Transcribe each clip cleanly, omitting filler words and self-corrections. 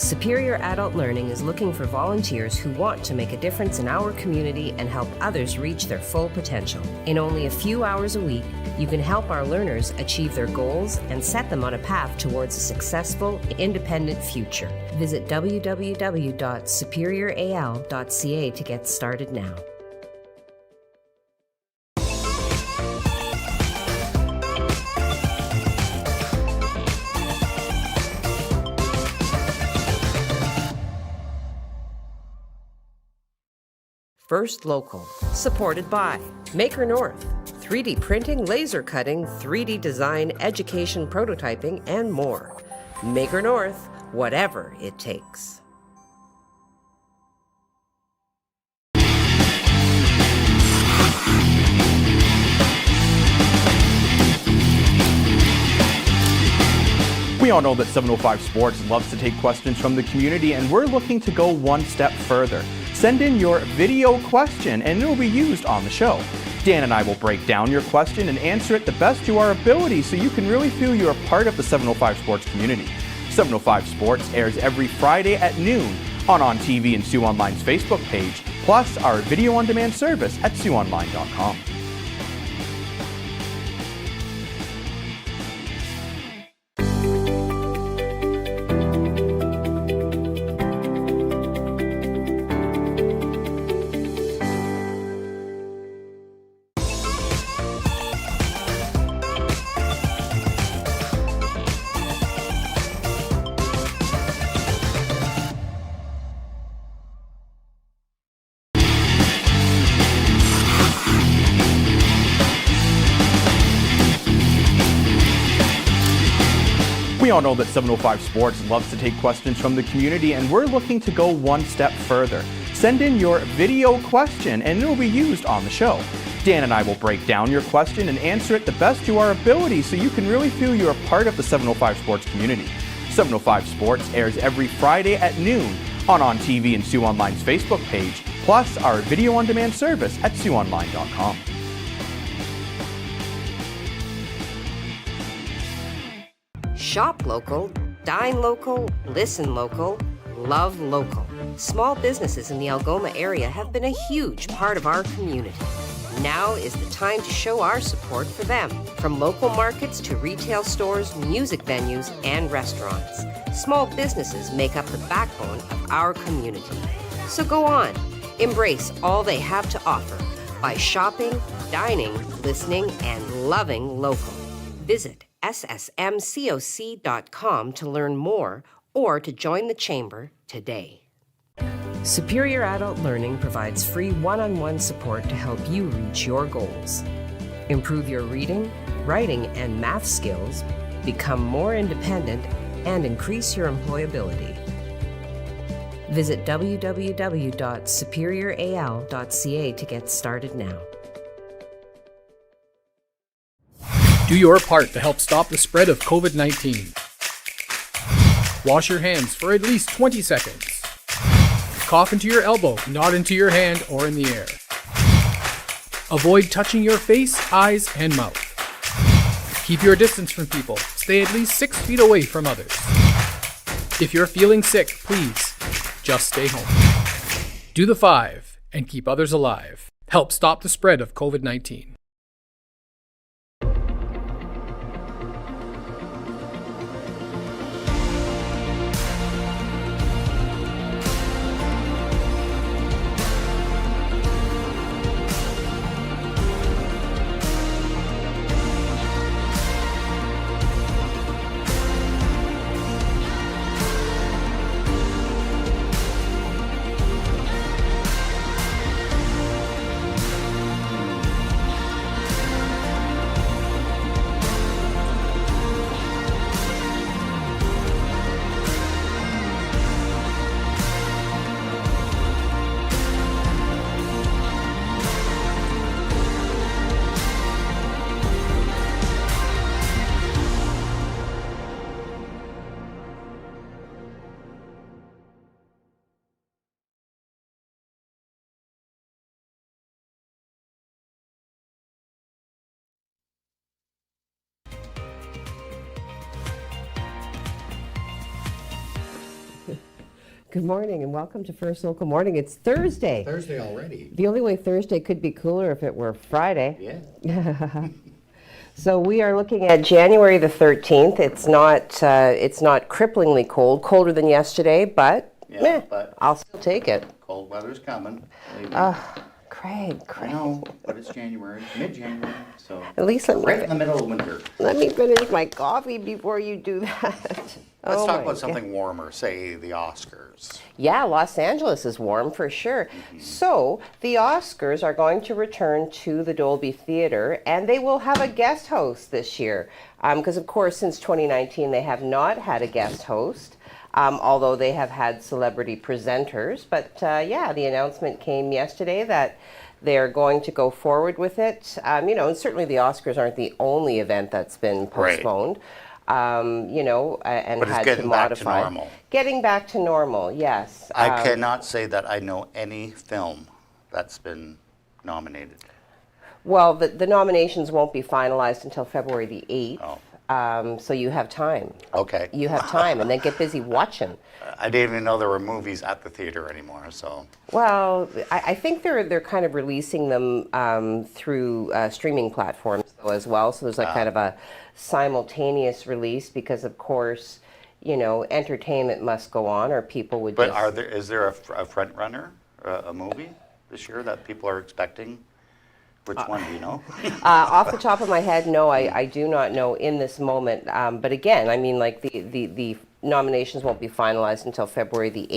Superior Adult Learning is looking for volunteers who want to make a difference in our community and help others reach their full potential. In only a few hours a week, you can help our learners achieve their goals and set them on a path towards a successful, independent future. Visit www.superioral.ca to get started now. First Local, supported by Maker North, 3D printing, laser cutting, 3D design, education, prototyping, and more. Maker North, whatever it takes. We all know that 705 Sports loves to take questions from the community, and we're looking to go one step further. Send in your video question and it will be used on the show. Dan and I will break down your question and answer it the best to our ability so you can really feel you're a part of the 705 Sports community. 705 Sports airs every Friday at noon on TV and Sioux Online's Facebook page, plus our video on demand service at SiouxOnline.com. We all know that 705 Sports loves to take questions from the community, and we're looking to go one step further. Send in your video question and it will be used on the show. Dan and I will break down your question and answer it the best to our ability so you can really feel you're a part of the 705 Sports community. 705 Sports airs every Friday at noon on TV and Sioux Online's Facebook page, plus our video on demand service at SiouxOnline.com. Shop local, dine local, listen local, love local. Small businesses in the Algoma area have been a huge part of our community. Now is the time to show our support for them. From local markets to retail stores, music venues, and restaurants. Small businesses make up the backbone of our community. So go on, embrace all they have to offer by shopping, dining, listening, and loving local. Visit ssmcoc.com to learn more or to join the Chamber today. Superior Adult Learning provides free one-on-one support to help you reach your goals. Improve your reading, writing, and math skills, become more independent, and increase your employability. Visit www.superioral.ca to get started now. Do your part to help stop the spread of COVID-19. Wash your hands for at least 20 seconds. Cough into your elbow, not into your hand or in the air. Avoid touching your face, eyes, and mouth. Keep your distance from people. Stay at least 6 feet away from others. If you're feeling sick, please just stay home. Do the 5 and keep others alive. Help stop the spread of COVID-19. Good morning and welcome to First Local Morning. It's Thursday. Thursday already. The only way Thursday could be cooler if it were Friday. Yeah. So we are looking at January the 13th. It's not cripplingly cold, colder than yesterday, but, But I'll still take it. cold weather's coming. Craig. I know, but it's January, mid-January, so At least right in the middle of winter. let me finish my coffee before you do that. Let's Oh talk my about something warmer, say the Oscars. Yeah, Los Angeles is warm for sure. So the Oscars are going to return to the Dolby Theater, and they will have a guest host this year. Because of course, since 2019, they have not had a guest host, although they have had celebrity presenters. But yeah, the announcement came yesterday that they're going to go forward with it. And certainly the Oscars aren't the only event that's been postponed. And But it's had getting to back to modify. normal. Getting back to normal, yes. I cannot say that I know any film that's been nominated. Well, the nominations won't be finalized until February the 8th. Oh. So you have time. Okay. You have time, and then get busy watching. I didn't even know there were movies at the theater anymore, so. Well, I think they're kind of releasing them through streaming platforms though, as well. So there's like kind of a simultaneous release because, of course, entertainment must go on, or people would. But just... is there a front runner, a movie this year that people are expecting? Which one do you know? Off the top of my head, no, I do not know in this moment. But again, I mean, like the nominations won't be finalized until February the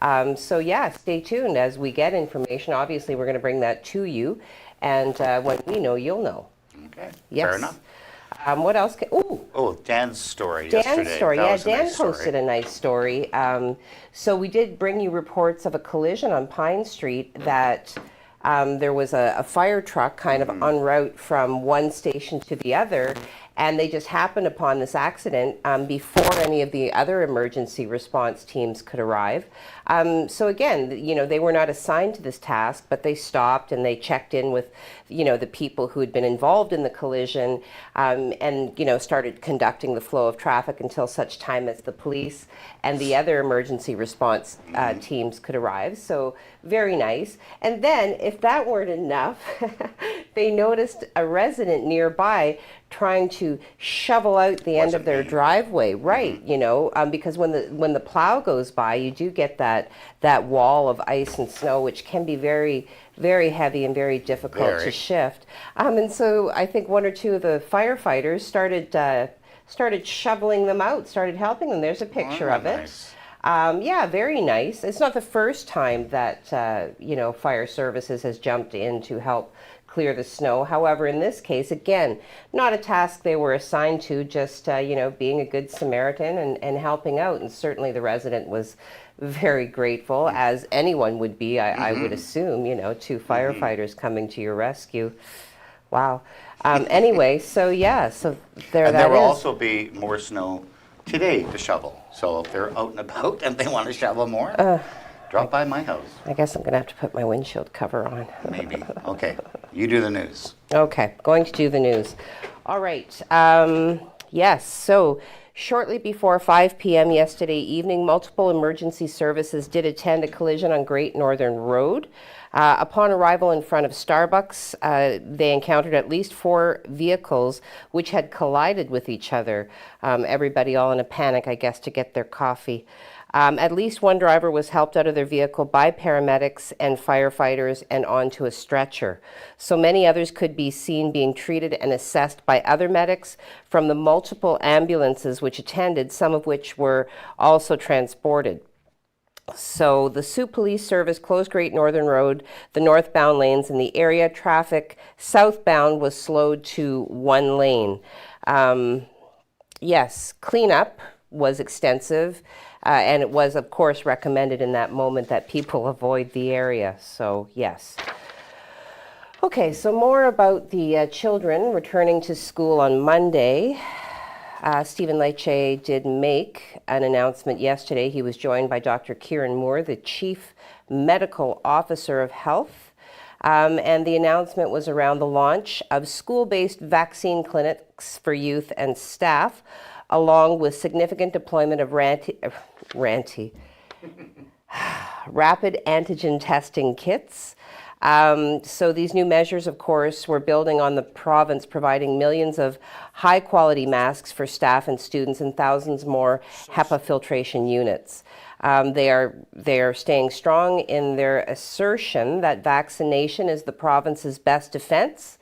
8th. So yeah, stay tuned as we get information. Obviously, we're going to bring that to you. And when we know, you'll know. Okay, Yes. fair enough. What else? Dan's story yesterday. Dan's story. That Yeah, was a Dan nice story. posted a nice story. So we did bring you reports of a collision on Pine Street that there was a fire truck kind of en route from one station to the other, and they just happened upon this accident before any of the other emergency response teams could arrive. So again, they were not assigned to this task, but they stopped and they checked in with, the people who had been involved in the collision, and started conducting the flow of traffic until such time as the police and the other emergency response teams could arrive. So very nice. And then, if that weren't enough, they noticed a resident nearby trying to shovel out the end of their driveway, right? Because when the plow goes by, you do get that wall of ice and snow, which can be very, very heavy and very difficult to shift. And so I think one or two of the firefighters started shoveling them out, started helping them. There's a picture of it. Nice. Yeah, very nice. It's not the first time that fire services has jumped in to help clear the snow. However, in this case, again, not a task they were assigned to, just being a good Samaritan and helping out. And certainly the resident was very grateful, as anyone would be, I would assume, two firefighters coming to your rescue. Wow. Anyway, so yeah, so there And that there will is. also be more snow today to shovel. So if they're out and about and they want to shovel more, drop by my house. I guess I'm going to have to put my windshield cover on. Maybe. Okay. You do the news. Okay, going to do the news. All right. Yes, so shortly before 5 p.m. yesterday evening, multiple emergency services did attend a collision on Great Northern Road. Upon arrival in front of Starbucks, they encountered at least 4 vehicles which had collided with each other. Everybody all in a panic, I guess, to get their coffee. At least one driver was helped out of their vehicle by paramedics and firefighters and onto a stretcher. So many others could be seen being treated and assessed by other medics from the multiple ambulances which attended, some of which were also transported. So the Sault Police Service closed Great Northern Road, the northbound lanes in the area. Traffic southbound was slowed to 1 lane. Yes, cleanup was extensive, and it was, of course, recommended in that moment that people avoid the area. So, yes. Okay, so more about the children returning to school on Monday. Stephen Letieri did make an announcement yesterday. He was joined by Dr. Kieran Moore, the Chief Medical Officer of Health. And the announcement was around the launch of school-based vaccine clinics for youth and staff, along with significant deployment of Rapid antigen testing kits. So these new measures, of course, we're building on the province providing millions of high-quality masks for staff and students and thousands more HEPA filtration units. They are staying strong in their assertion that vaccination is the province's best defense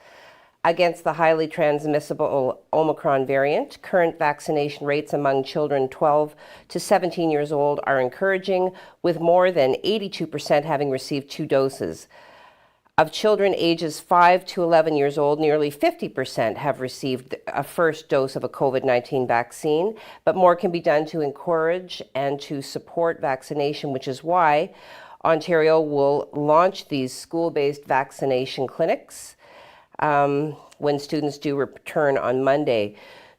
against the highly transmissible Omicron variant. Current vaccination rates among children 12 to 17 years old are encouraging, with more than 82% having received 2 doses. Of children ages 5 to 11 years old, nearly 50% have received a first dose of a COVID-19 vaccine, but more can be done to encourage and to support vaccination, which is why Ontario will launch these school-based vaccination clinics when students do return on Monday.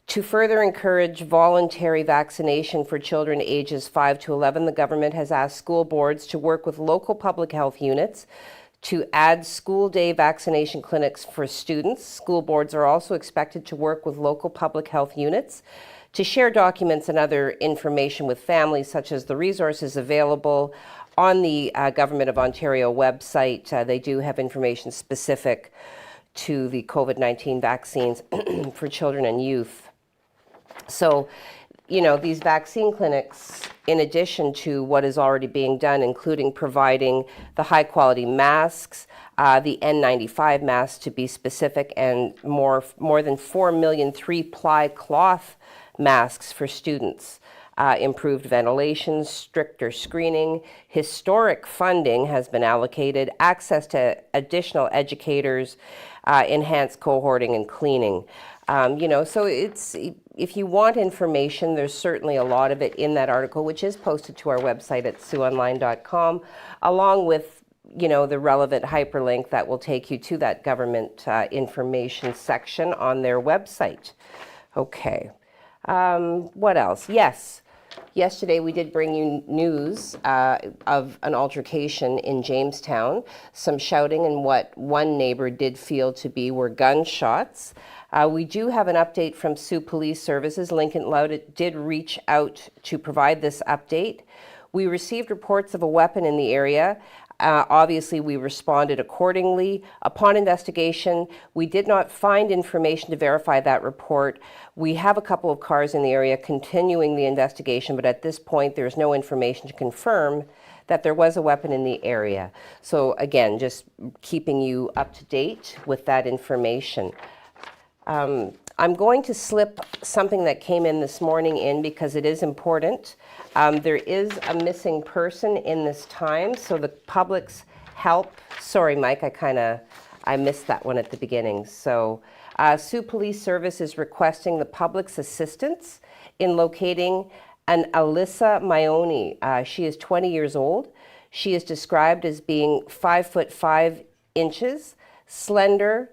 To further encourage voluntary vaccination for children ages 5 to 11, the government has asked school boards to work with local public health units to add school day vaccination clinics for students. School boards are also expected to work with local public health units to share documents and other information with families, such as the resources available on the Government of Ontario website. They do have information specific to the COVID-19 vaccines for children and youth. So, you know, these vaccine clinics, in addition to what is already being done, including providing the high-quality masks, the N95 masks to be specific, and more than 4 million 3-ply cloth masks for students. Improved ventilation, stricter screening, historic funding has been allocated, access to additional educators, enhanced cohorting and cleaning. You know, so it's, if you want information, there's certainly a lot of it in that article, which is posted to our website at siouxonline.com, along with, you know, the relevant hyperlink that will take you to that government information section on their website. Okay. What else? Yes. Yesterday, we did bring you news of an altercation in Jamestown, some shouting, and what one neighbor did feel to be were gunshots. We do have an update from Sault Police Services. Lincoln Loud did reach out to provide this update. We received reports of a weapon in the area. Obviously, we responded accordingly. Upon investigation, we did not find information to verify that report. We have a couple of cars in the area continuing the investigation, but at this point, there's no information to confirm that there was a weapon in the area. So again, just keeping you up to date with that information. I'm going to slip something that came in this morning in because it is important. There is a missing person in this time, so the public's help. Sorry, Mike, I missed that one at the beginning. So Sault Police Service is requesting the public's assistance in locating an Alyssa Maioni. She is 20 years old. She is described as being 5'5", slender.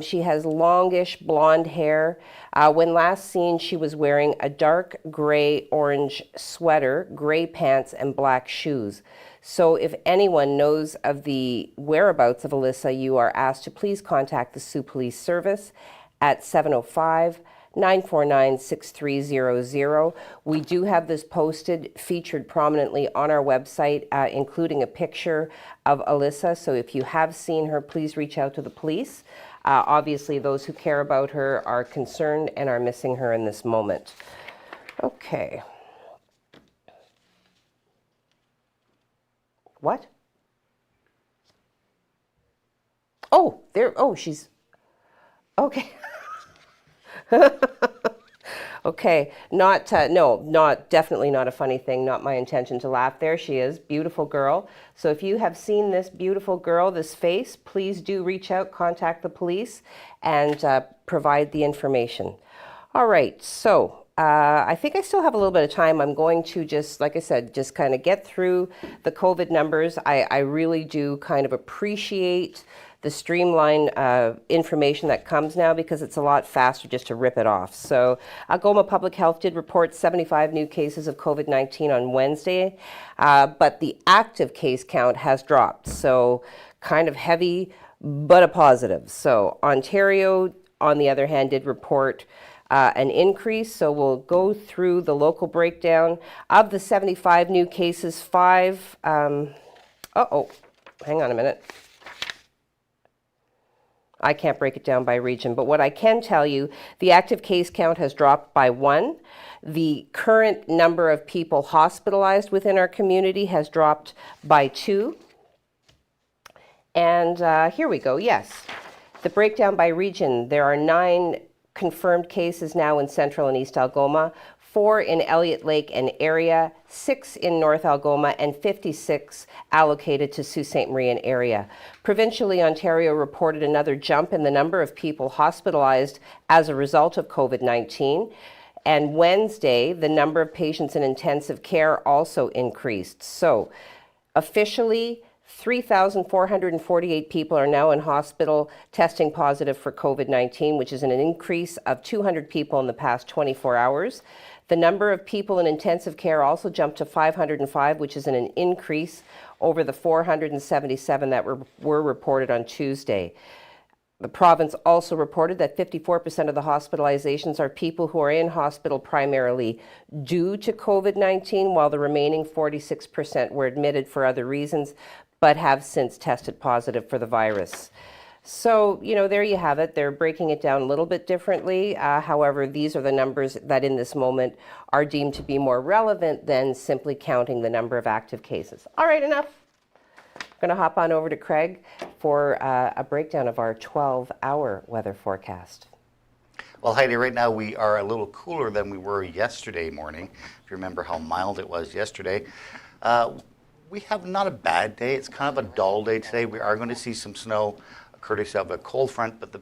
She has longish blonde hair. When last seen, she was wearing a dark gray-orange sweater, gray pants, and black shoes. So if anyone knows of the whereabouts of Alyssa, you are asked to please contact the Sault Police Service at 705-949-6300. We do have this posted, featured prominently on our website, including a picture of Alyssa. So if you have seen her, please reach out to the police. Obviously, those who care about her are concerned and are missing her in this moment. Okay. What? Oh, there. Oh, she's. Okay. Okay, definitely not a funny thing, not my intention to laugh. There she is, beautiful girl. So if you have seen this beautiful girl, this face, please do reach out, contact the police, and provide the information. All right, so I think I still have a little bit of time. I'm going to just, like I said, just kind of get through the COVID numbers. I really do kind of appreciate the streamlined information that comes now because it's a lot faster just to rip it off. So Algoma Public Health did report 75 new cases of COVID-19 on Wednesday, but the active case count has dropped. So kind of heavy, but a positive. So Ontario, on the other hand, did report an increase. So we'll go through the local breakdown. Of the 75 new cases, 5, hang on a minute. I can't break it down by region, but what I can tell you, the active case count has dropped by 1. The current number of people hospitalized within our community has dropped by 2. And here we go, yes. The breakdown by region, there are 9 confirmed cases now in Central and East Algoma, 4 in Elliott Lake and area, 6 in North Algoma, and 56 allocated to Sault Ste. Marie and area. Provincially, Ontario reported another jump in the number of people hospitalized as a result of COVID-19. And Wednesday, the number of patients in intensive care also increased. So officially, 3,448 people are now in hospital testing positive for COVID-19, which is an increase of 200 people in the past 24 hours. The number of people in intensive care also jumped to 505, which is an increase over the 477 that were reported on Tuesday. The province also reported that 54% of the hospitalizations are people who are in hospital primarily due to COVID-19, while the remaining 46% were admitted for other reasons, but have since tested positive for the virus. So, there you have it. They're breaking it down a little bit differently. However, these are the numbers that in this moment are deemed to be more relevant than simply counting the number of active cases. All right, enough. I'm going to hop on over to Craig for a breakdown of our 12-hour weather forecast. Well, Heidi, right now we are a little cooler than we were yesterday morning. If you remember how mild it was yesterday. We have not a bad day. It's kind of a dull day today. We are going to see some snow courtesy of a cold front, but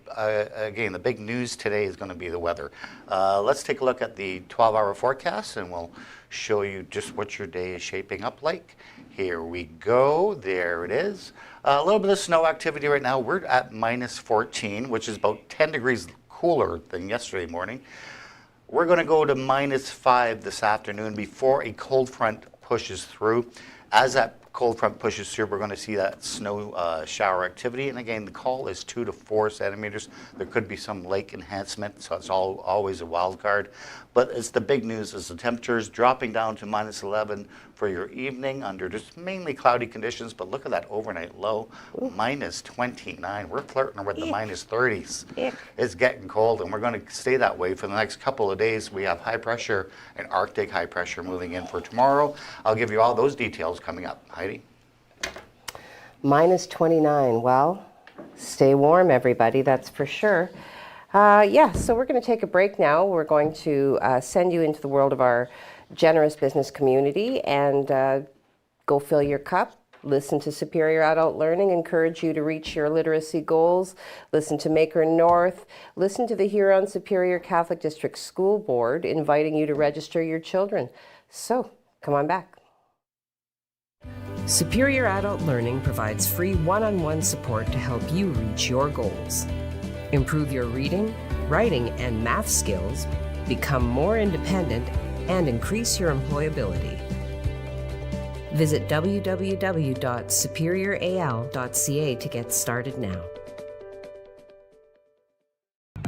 again, the big news today is going to be the weather. Let's take a look at the 12-hour forecast, and we'll show you just what your day is shaping up like. Here we go. There it is. A little bit of snow activity right now. We're at minus 14, which is about 10 degrees cooler than yesterday morning. We're going to go to minus 5 this afternoon before a cold front pushes through. As that cold front pushes through, we're going to see that snow shower activity. And again, the call is 2 to 4 centimeters. There could be some lake enhancement, so it's always a wild card. But it's the big news is the temperatures dropping down to minus 11 for your evening under just mainly cloudy conditions. But look at that overnight low, minus 29. We're flirting with the minus 30s. It's getting cold, and we're going to stay that way for the next couple of days. We have high pressure and Arctic high pressure moving in for tomorrow. I'll give you all those details coming up. Heidi? Minus 29. Well, stay warm, everybody, that's for sure. So we're going to take a break now. We're going to send you into the world of our generous business community and go fill your cup, listen to Superior Adult Learning, encourage you to reach your literacy goals, listen to Maker North, listen to the Huron Superior Catholic District School Board inviting you to register your children. So, come on back. Superior Adult Learning provides free one-on-one support to help you reach your goals. Improve your reading, writing, and math skills, become more independent, and increase your employability. Visit www.superioral.ca to get started now.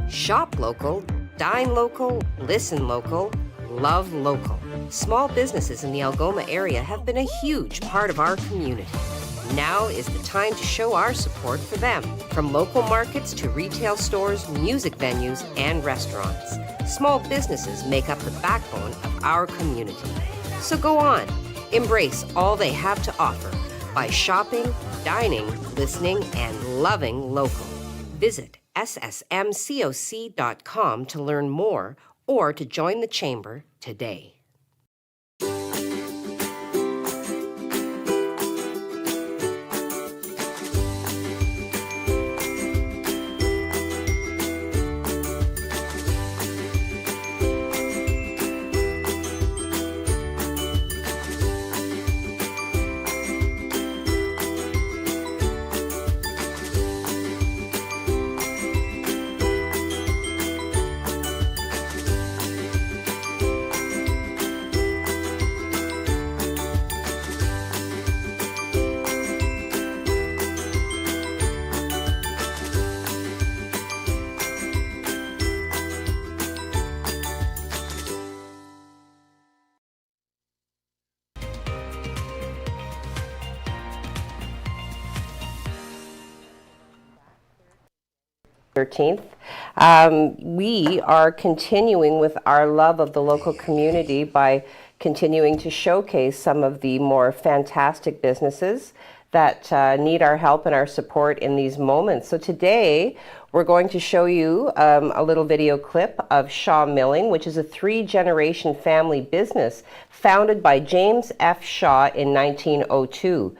Shop local, dine local, listen local, love local. Small businesses in the Algoma area have been a huge part of our community. Now is the time to show our support for them. From local markets to retail stores, music venues, and restaurants. Small businesses make up the backbone of our community. So go on, embrace all they have to offer by shopping, dining, listening, and loving local. Visit ssmcoc.com to learn more or to join the chamber today. 13th. We are continuing with our love of the local community by continuing to showcase some of the more fantastic businesses that need our help and our support in these moments. So today, we're going to show you a little video clip of Shaw Milling, which is a 3-generation family business founded by James F. Shaw in 1902.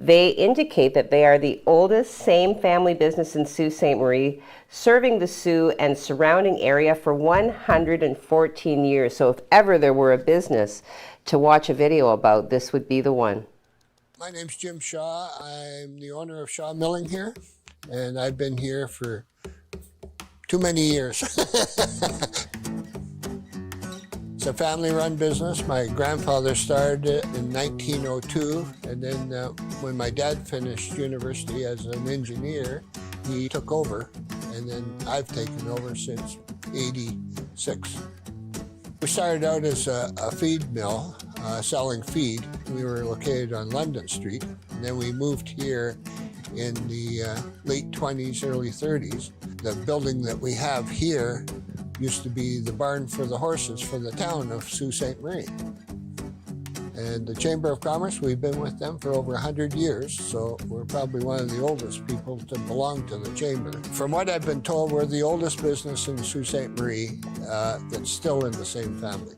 They indicate that they are the oldest same family business in Sault Ste. Marie, serving the Sault and surrounding area for 114 years. So if ever there were a business to watch a video about, this would be the one. My name's Jim Shaw. I'm the owner of Shaw Milling here, and I've been here for too many years. It's a family-run business. My grandfather started it in 1902, and then when my dad finished university as an engineer, he took over, and then I've taken over since '86. We started out as a feed mill, selling feed. We were located on London Street, and then we moved here in the late 20s, early 30s. The building that we have here used to be the barn for the horses for the town of Sault Ste. Marie. And the Chamber of Commerce, we've been with them for over 100 years, so we're probably one of the oldest people to belong to the Chamber. From what I've been told, we're the oldest business in Sault Ste. Marie that's still in the same family.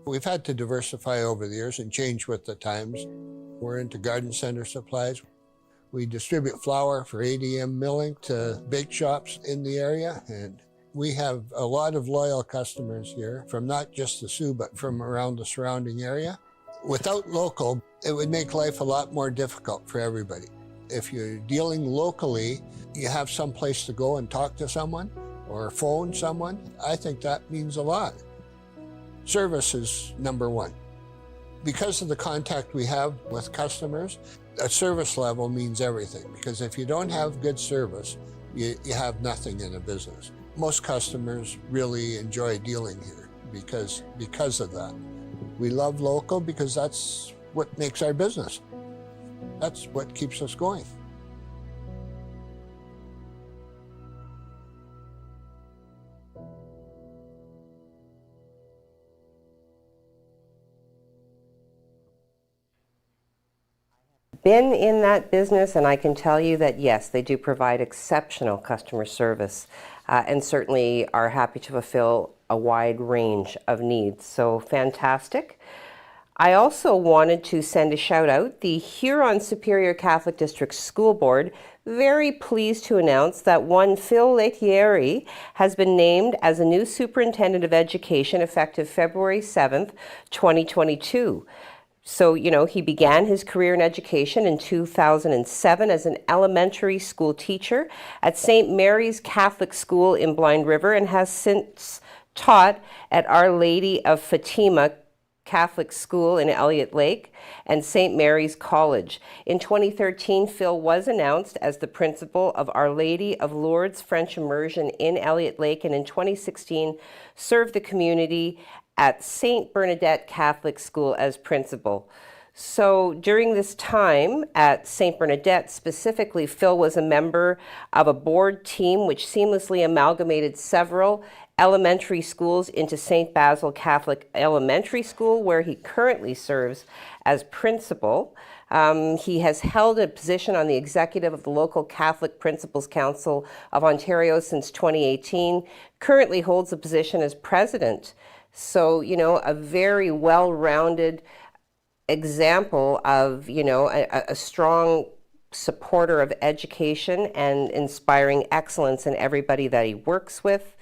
We've had to diversify over the years and change with the times. We're into garden center supplies. We distribute flour for ADM milling to bake shops in the area, and we have a lot of loyal customers here from not just the Sault, but from around the surrounding area. Without local, it would make life a lot more difficult for everybody. If you're dealing locally, you have some place to go and talk to someone or phone someone. I think that means a lot. Service is number one. Because of the contact we have with customers, a service level means everything, because if you don't have good service, you have nothing in a business. Most customers really enjoy dealing here because of that. We love local because that's what makes our business. That's what keeps us going. Been in that business, and I can tell you that yes, they do provide exceptional customer service and certainly are happy to fulfill a wide range of needs. So fantastic. I also wanted to send a shout out. The Huron Superior Catholic District School Board, very pleased to announce that one Phil Letieri has been named as a new Superintendent of Education effective February 7th, 2022. So, he began his career in education in 2007 as an elementary school teacher at St. Mary's Catholic School in Blind River and has since taught at Our Lady of Fatima Catholic School in Elliott Lake and St. Mary's College. In 2013, Phil was announced as the principal of Our Lady of Lourdes French Immersion in Elliott Lake, and in 2016 served the community at St. Bernadette Catholic School as principal. So during this time at St. Bernadette specifically, Phil was a member of a board team which seamlessly amalgamated several elementary schools into St. Basil Catholic Elementary School, where he currently serves as principal. He has held a position on the executive of the local Catholic Principals Council of Ontario since 2018, currently holds a position as president. So, a very well-rounded example of, a strong supporter of education and inspiring excellence in everybody that he works with.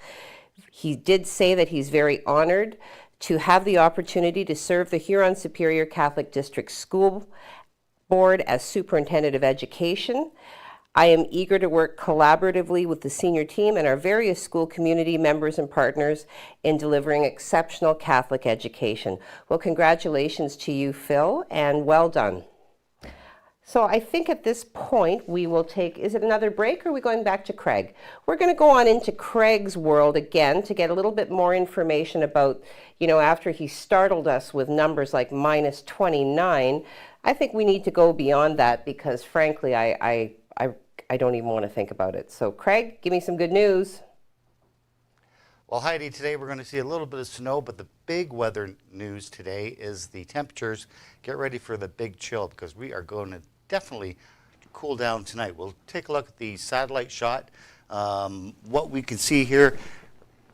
He did say that he's very honored to have the opportunity to serve the Huron Superior Catholic District School Board as Superintendent of Education. I am eager to work collaboratively with the senior team and our various school community members and partners in delivering exceptional Catholic education. Well, congratulations to you, Phil, and well done. So I think at this point we will take, is it another break or are we going back to Craig? We're going to go on into Craig's world again to get a little bit more information about, after he startled us with numbers like minus 29, I think we need to go beyond that because frankly, I don't even want to think about it. So Craig, give me some good news. Well, Heidi, today we're going to see a little bit of snow, but the big weather news today is the temperatures. Get ready for the big chill because we are going to definitely cool down tonight. We'll take a look at the satellite shot. What we can see here,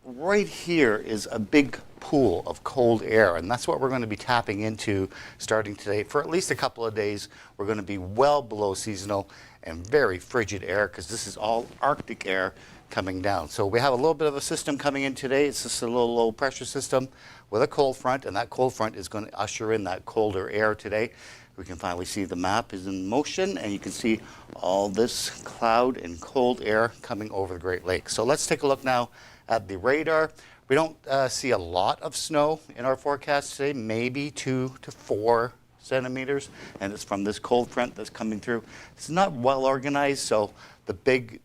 right here is a big pool of cold air, and that's what we're going to be tapping into starting today. For at least a couple of days, we're going to be well below seasonal and very frigid air because this is all Arctic air coming down. So we have a little bit of a system coming in today. It's just a little low pressure system with a cold front, and that cold front is going to usher in that colder air today. We can finally see the map is in motion, and you can see all this cloud and cold air coming over the Great Lakes. So let's take a look now at the radar. We don't see a lot of snow in our forecast today, maybe 2 to 4 centimeters, and it's from this cold front that's coming through. It's not well organized, so the big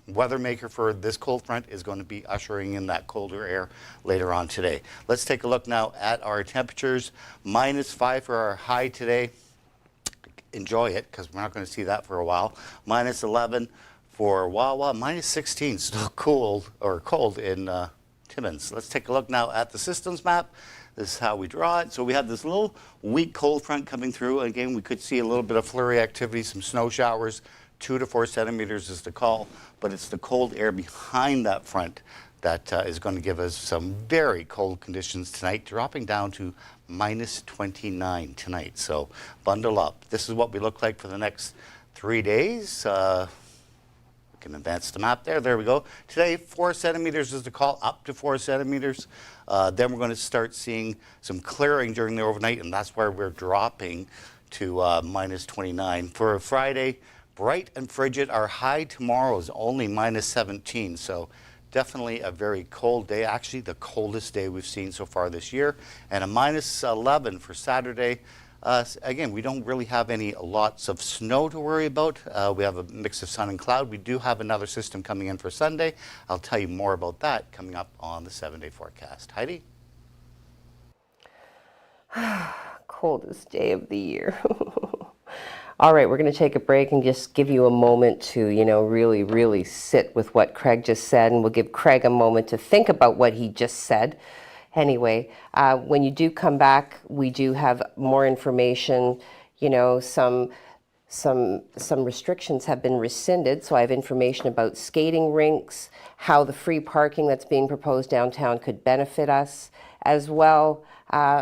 weather maker for this cold front is going to be ushering in that colder air later on today. Let's take a look now at our temperatures. -5 for our high today. Enjoy it because we're not going to see that for a while. -11 for Wawa. -16, still cold in Timmins. Let's take a look now at the systems map. This is how we draw it. So we have this little weak cold front coming through. Again, we could see a little bit of flurry activity, some snow showers. 2 to 4 centimeters is the call, but it's the cold air behind that front that is going to give us some very cold conditions tonight, dropping down to -29 tonight. So bundle up. This is what we look like for the next 3 days. We can advance the map there. There we go. Today, 4 centimeters is the call, up to 4 centimeters. Then we're going to start seeing some clearing during the overnight, and that's where we're dropping to -29. For Friday, bright and frigid. Our high tomorrow is only -17, so definitely a very cold day, actually the coldest day we've seen so far this year. And a -11 for Saturday. Again, we don't really have lots of snow to worry about. We have a mix of sun and cloud. We do have another system coming in for Sunday. I'll tell you more about that coming up on the 7-day forecast. Heidi? Coldest day of the year. All right, we're going to take a break and just give you a moment to, really, really sit with what Craig just said, and we'll give Craig a moment to think about what he just said. Anyway, when you do come back, we do have more information. Some restrictions have been rescinded, so I have information about skating rinks, how the free parking that's being proposed downtown could benefit us, as well.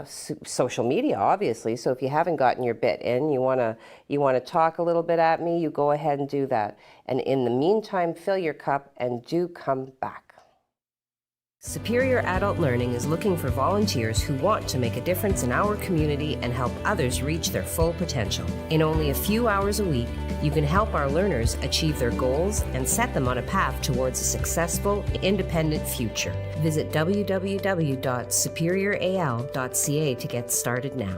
Social media, obviously. So if you haven't gotten your bit in, you wanna talk a little bit at me, you go ahead and do that. And in the meantime, fill your cup and do come back. Superior Adult Learning is looking for volunteers who want to make a difference in our community and help others reach their full potential. In only a few hours a week, you can help our learners achieve their goals and set them on a path towards a successful, independent future. Visit www.superioral.ca to get started now.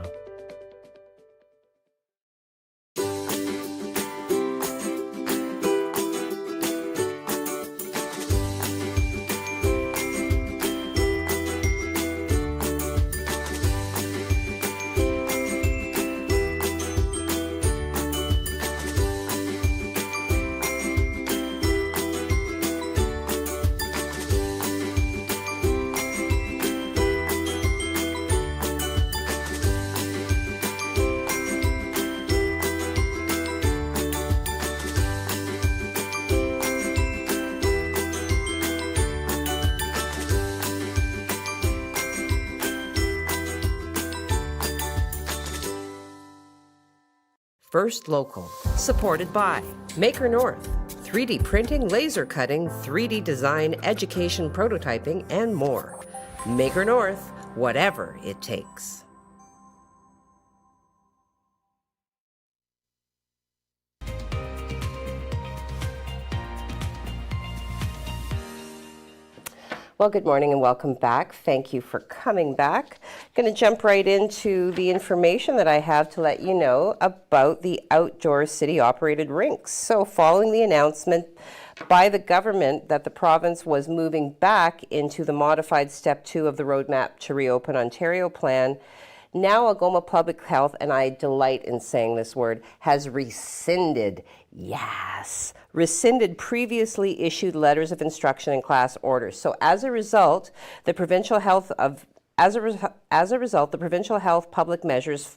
First Local, supported by Maker North, 3D printing, laser cutting, 3D design, education, prototyping, and more. Maker North, whatever it takes. Well, good morning and welcome back. Thank you for coming back. Going to jump right into the information that I have to let you know about the outdoor city-operated rinks. So following the announcement by the government that the province was moving back into the modified Step 2 of the Roadmap to Reopen Ontario plan, now Algoma Public Health, and I delight in saying this word, has rescinded previously issued letters of instruction and class orders. So as a result, the provincial health public measures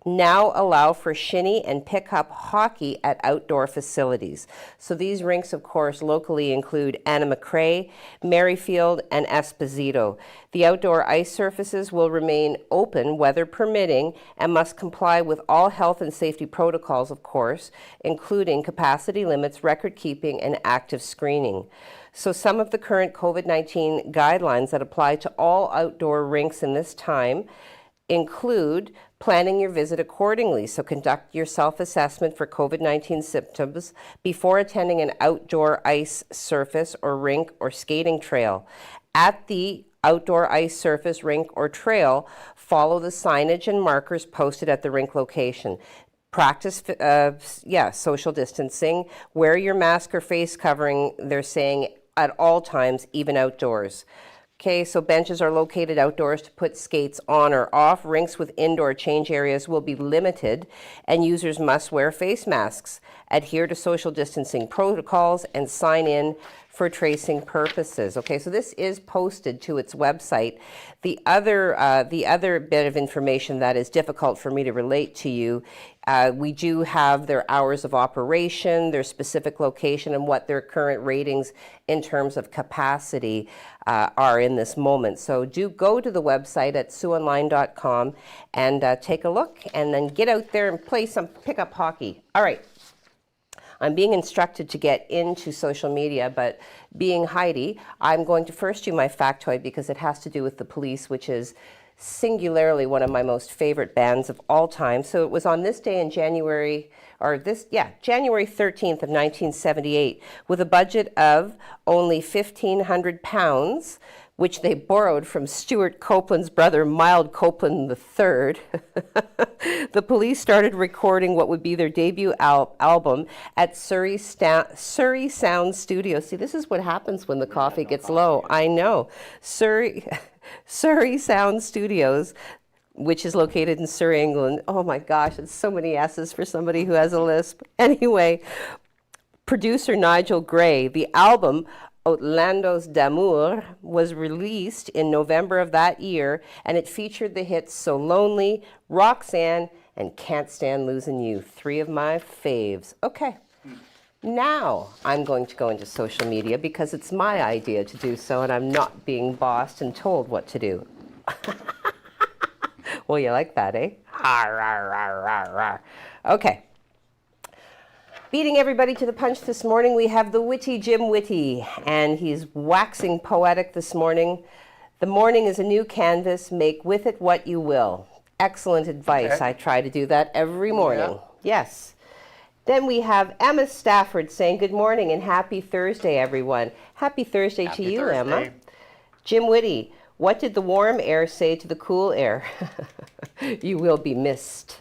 now allow for shinny and pick-up hockey at outdoor facilities. So these rinks, of course, locally include Anna McRae, Merrifield, and Esposito. The outdoor ice surfaces will remain open, weather permitting, and must comply with all health and safety protocols, of course, including capacity limits, record keeping, and active screening. So some of the current COVID-19 guidelines that apply to all outdoor rinks in this time include planning your visit accordingly. So conduct your self-assessment for COVID-19 symptoms before attending an outdoor ice surface or rink or skating trail. At the outdoor ice surface, rink, or trail, follow the signage and markers posted at the rink location. Practice, social distancing. Wear your mask or face covering, they're saying, at all times, even outdoors. Okay, so benches are located outdoors to put skates on or off. Rinks with indoor change areas will be limited, and users must wear face masks, adhere to social distancing protocols, and sign in for tracing purposes. Okay, so this is posted to its website. The other bit of information that is difficult for me to relate to you, we do have their hours of operation, their specific location, and what their current ratings in terms of capacity are in this moment. So do go to the website at SiouxOnline.com and take a look, and then get out there and play some pickup hockey. All right. I'm being instructed to get into social media, but being Heidi, I'm going to first do my factoid because it has to do with the police, which is singularly one of my most favorite bands of all time. So it was on this day in January 13th of 1978, with a budget of only £1,500, which they borrowed from Stuart Copeland's brother, Mild Copeland III. The police started recording what would be their debut album at Surrey Sound Studios. See, this is what happens when the coffee gets low. I know. Surrey Sound Studios, which is located in Surrey, England. Oh my gosh, it's so many S's for somebody who has a lisp. Anyway, producer Nigel Gray. The album Outlandos d'Amour was released in November of that year, and it featured the hits So Lonely, Roxanne, and Can't Stand Losing You, three of my faves. Okay, now I'm going to go into social media because it's my idea to do so, and I'm not being bossed and told what to do. Well, you like that, eh? Okay. Beating everybody to the punch this morning, we have the witty Jim Whitty, and he's waxing poetic this morning. The morning is a new canvas, make with it what you will. Excellent advice. Okay. I try to do that every morning. Yeah. Yes. Then we have Emma Stafford saying, good morning and happy Thursday, everyone. Happy Thursday to you, Thursday. Emma. Jim Whitty, what did the warm air say to the cool air? You will be missed.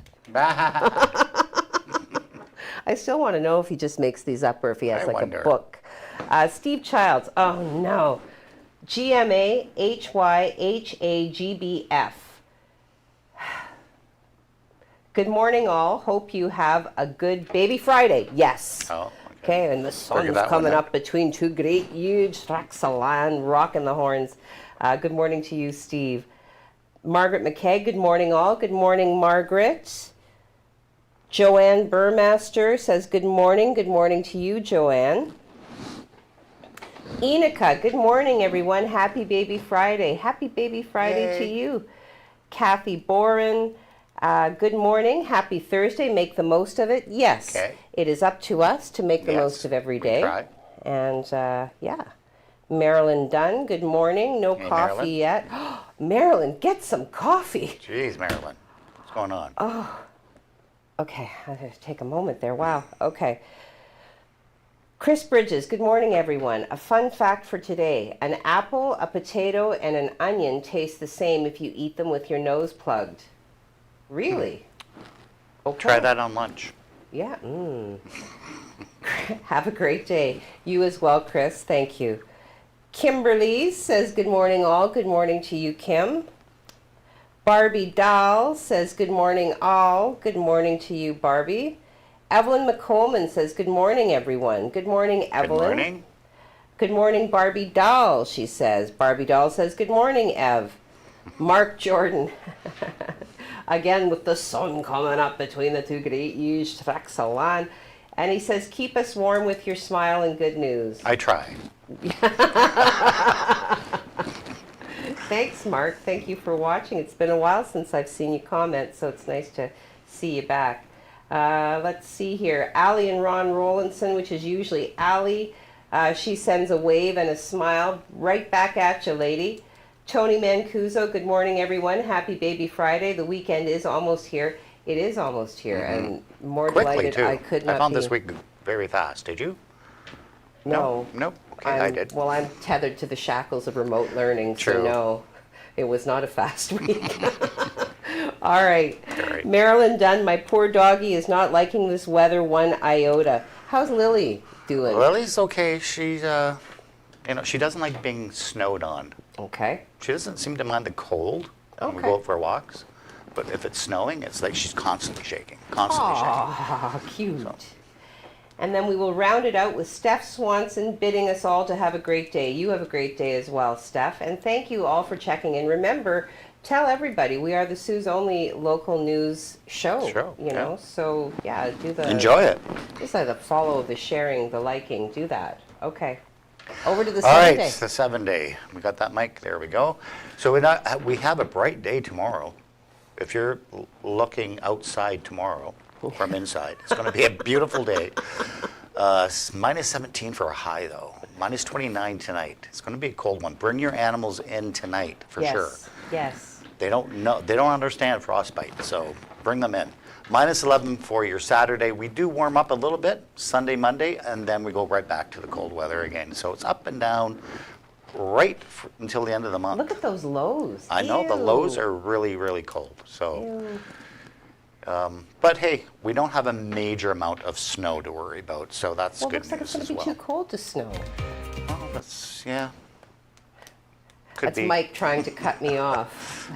I still want to know if he just makes these up or if he has a book. Steve Childs, oh no. GMAHYHAGBF. Good morning all. Hope you have a good baby Friday. Yes. Oh, okay, and the sun's coming up between two great huge tracts of land, rocking the horns. Good morning to you, Steve. Margaret McKay, good morning all. Good morning, Margaret. Joanne Burmaster says good morning. Good morning to you, Joanne. Enika, good morning, everyone. Happy Baby Friday. Happy Baby Friday to you. Kathy Boren, good morning. Happy Thursday. Make the most of it. Yes, it is up to us to make the most of every day. Try. And yeah. Marilyn Dunn, good morning. No coffee Marilyn. Yet. Marilyn, get some coffee. Jeez, Marilyn. What's going on? Oh. Okay, I have to take a moment there. Wow. Okay. Chris Bridges, good morning, everyone. A fun fact for today. An apple, a potato, and an onion taste the same if you eat them with your nose plugged. Really? Okay. Try that on lunch. Yeah. Have a great day. You as well, Chris. Thank you. Kimberly says, good morning, all. Good morning to you, Kim. Barbie Dahl says, good morning, all. Good morning to you, Barbie. Evelyn McColman says, good morning, everyone. Good morning, Evelyn. Good morning. Good morning, Barbie Dahl, she says. Barbie Dahl says, good morning, Ev. Mark Jordan. Again, with the sun coming up between the two great huge tracks of land. And he says, keep us warm with your smile and good news. I try. Thanks, Mark. Thank you for watching. It's been a while since I've seen you comment, so it's nice to see you back. Let's see here. Allie and Ron Rollinson, which is usually Allie. She sends a wave and a smile right back at you, lady. Tony Mancuso, good morning, everyone. Happy Baby Friday. The weekend is almost here. It is almost here, and more Quickly, delighted too. I could not I found be. this week very fast. Did you? No. Nope. Okay, I did. Well, I'm tethered to the shackles of remote learning, so True. no, it was not a fast week. All right. All right. Marilyn Dunn, my poor doggy is not liking this weather one iota. How's Lily doing? Lily's okay. She's, she doesn't like being snowed on. Okay. She doesn't seem to mind the cold when we Okay. go out for walks. But if it's snowing, it's like she's constantly shaking. Constantly shaking. Ah, cute. And then we will round it out with Steph Swanson bidding us all to have a great day. You have a great day as well, Steph. And thank you all for checking in. Remember, tell everybody we are the Sioux's only local news show. Show, You know, so yeah, do the Enjoy it. Just like the follow, the sharing, the liking. Do that. Okay. Over to the All right, 7 day. the 7 day. We got that mic. There we go. So we have a bright day tomorrow. If you're looking outside tomorrow from inside, it's going to be a beautiful day. Minus 17 for a high, though. Minus 29 tonight. It's going to be a cold one. Bring your animals in tonight for Yes. sure. Yes. They don't know. They don't understand frostbite, so bring them in. Minus 11 for your Saturday. We do warm up a little bit Sunday, Monday, and then we go right back to the cold weather again. So it's up and down until the end of the month. Look at those lows. I know the Ew. lows are really, really cold. So, Ew. but hey, we don't have a major amount of snow to worry about, so that's Well, good looks like it's news going as to be well. too cold to snow. Oh, that's Could That's be. Mike trying to cut me off.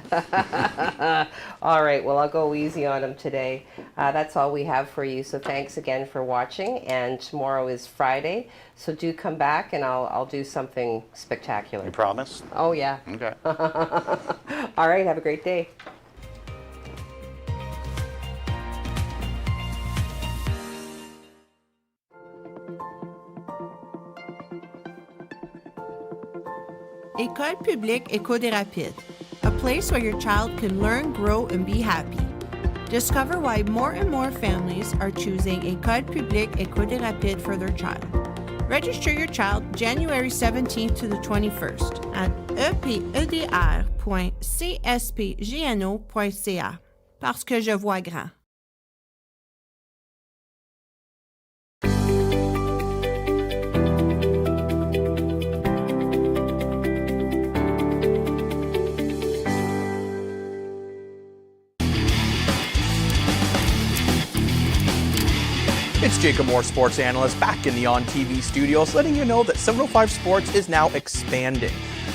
All right, well, I'll go easy on him today. That's all we have for you. So thanks again for watching. And tomorrow is Friday, so do come back and I'll do something spectacular. You promise? Oh, yeah. Okay. All right, have a great day. École publique Éco des Rapides, a place where your child can learn, grow, and be happy. Discover why more and more families are choosing École publique Éco des Rapides for their child. Register your child January 17th to the 21st at epedr.cspgno.ca. Parce que je vois grand. It's Jacob Moore, sports analyst, back in the On TV studios, letting you know that 705 Sports is now expanding.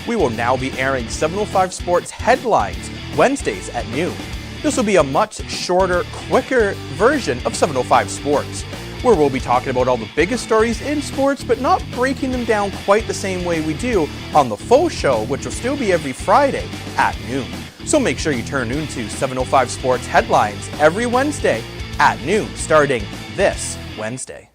We will now be airing 705 Sports headlines Wednesdays at noon. This will be a much shorter, quicker version of 705 Sports, where we'll be talking about all the biggest stories in sports, but not breaking them down quite the same way we do on the full show, which will still be every Friday at noon. So make sure you turn in to 705 Sports headlines every Wednesday at noon, starting this Wednesday.